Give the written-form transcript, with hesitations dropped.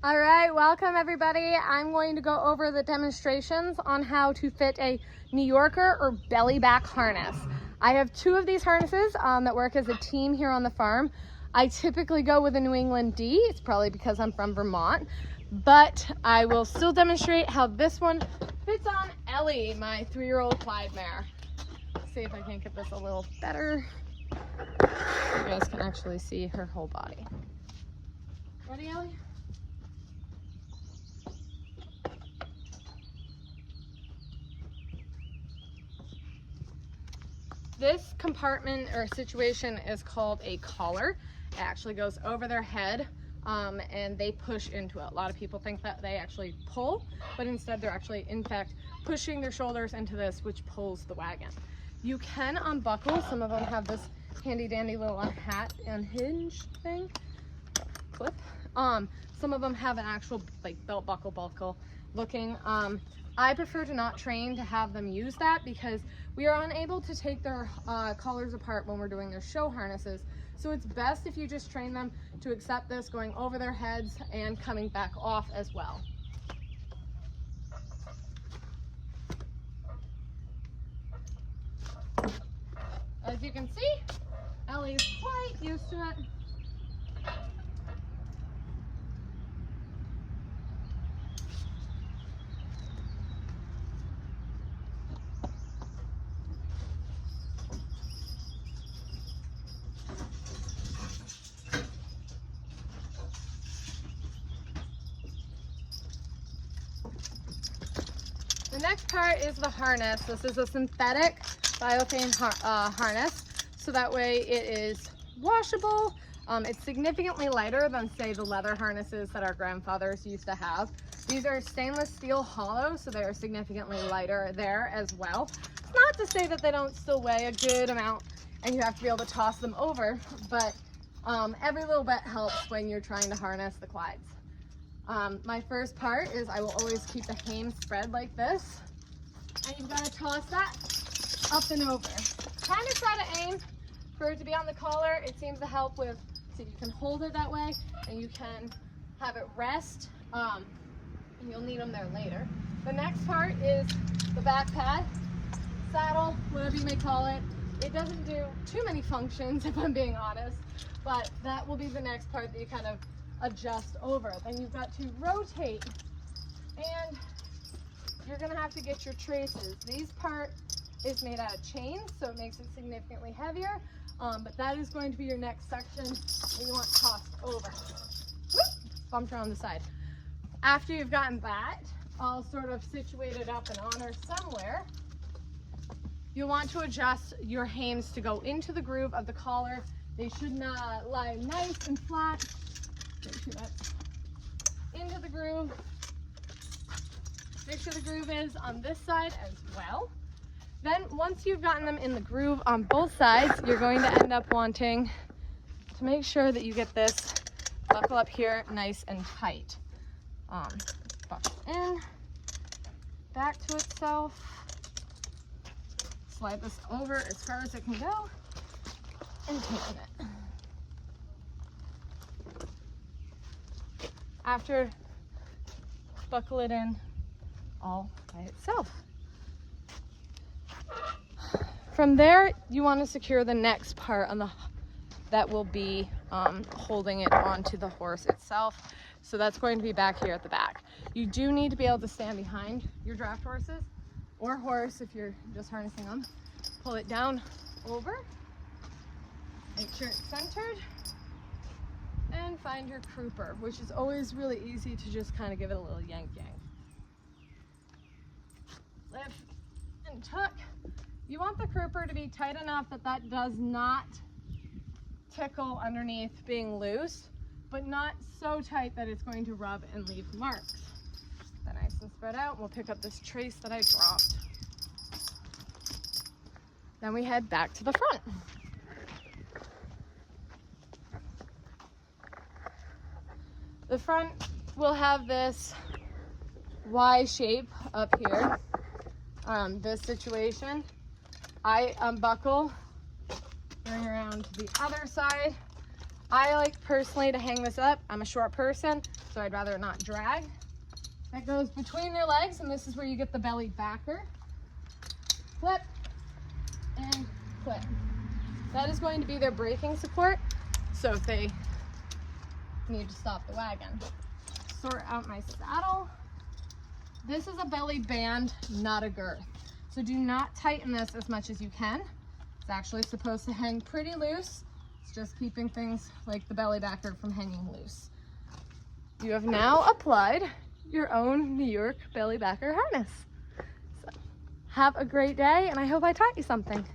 All right, welcome everybody. I'm going to go over the demonstrations on how to fit a New Yorker or belly back harness. I have two of these harnesses that work as a team here on the farm. I typically go with a New England D. It's probably because I'm from Vermont, but I will still demonstrate how this one fits on Ellie, my 3-year-old Clyde mare. Let's see if I can get this a little better. You guys can actually see her whole body. Ready, Ellie? This compartment or situation is called a collar. It actually goes over their head and they push into it. A lot of people think that they actually pull, but instead they're actually, in fact, pushing their shoulders into this, which pulls the wagon. You can unbuckle. Some of them have this handy dandy little hat and hinge thing, clip. Some of them have an actual like belt buckle looking. I prefer to not train to have them use that because we are unable to take their collars apart when we're doing their show harnesses. So it's best if you just train them to accept this going over their heads and coming back off as well. As you can see, Ellie's quite used to it. The next part is the harness. This is a synthetic biophane harness, so that way it is washable. It's significantly lighter than, say, the leather harnesses that our grandfathers used to have. These are stainless steel hollow, so they are significantly lighter there as well. It's not to say that they don't still weigh a good amount and you have to be able to toss them over, but every little bit helps when you're trying to harness the Clydes. My first part is I will always keep the hame spread like this, and you've got to toss that up and over. Kind of try to aim for it to be on the collar. It seems to help with, so you can hold it that way and you can have it rest, and you'll need them there later. The next part is the back pad, saddle, whatever you may call it. It doesn't do too many functions if I'm being honest, but that will be the next part that you kind of adjust over. Then you've got to rotate and you're going to have to get your traces. These part is made out of chain, so it makes it significantly heavier, but that is going to be your next section that you want tossed over. Whoop, bumped around the side. After you've gotten that all sort of situated up and on or somewhere, you'll want to adjust your hames to go into the groove of the collar. They should not lie nice and flat. Into the groove. Make sure the groove is on this side as well. Then once you've gotten them in the groove on both sides, you're going to end up wanting to make sure that you get this buckle up here nice and tight. Buckle in, back to itself. Slide this over as far as it can go and tighten it. After, buckle it in all by itself. From there, you want to secure the next part on that will be holding it onto the horse itself. So that's going to be back here at the back. You do need to be able to stand behind your draft horses or horse if you're just harnessing them. Pull it down over, make sure it's centered, and find your crupper, which is always really easy to just kind of give it a little yank. Lift and tuck. You want the crupper to be tight enough that that does not tickle underneath being loose, but not so tight that it's going to rub and leave marks. Then nice and spread out. We'll pick up this trace that I dropped. Then we head back to the front. The front will have this Y shape up here. This situation, I unbuckle, bring around to the other side, I like personally to hang this up. I'm a short person, so I'd rather not drag. That goes between your legs, and this is where you get the belly backer. Flip and flip. That is going to be their braking support. So if they need to stop the wagon. Sort out my saddle. This is a belly band, not a girth. So do not tighten this as much as you can. It's actually supposed to hang pretty loose. It's just keeping things like the belly backer from hanging loose. You have now applied your own New York belly backer harness. So have a great day, and I hope I taught you something.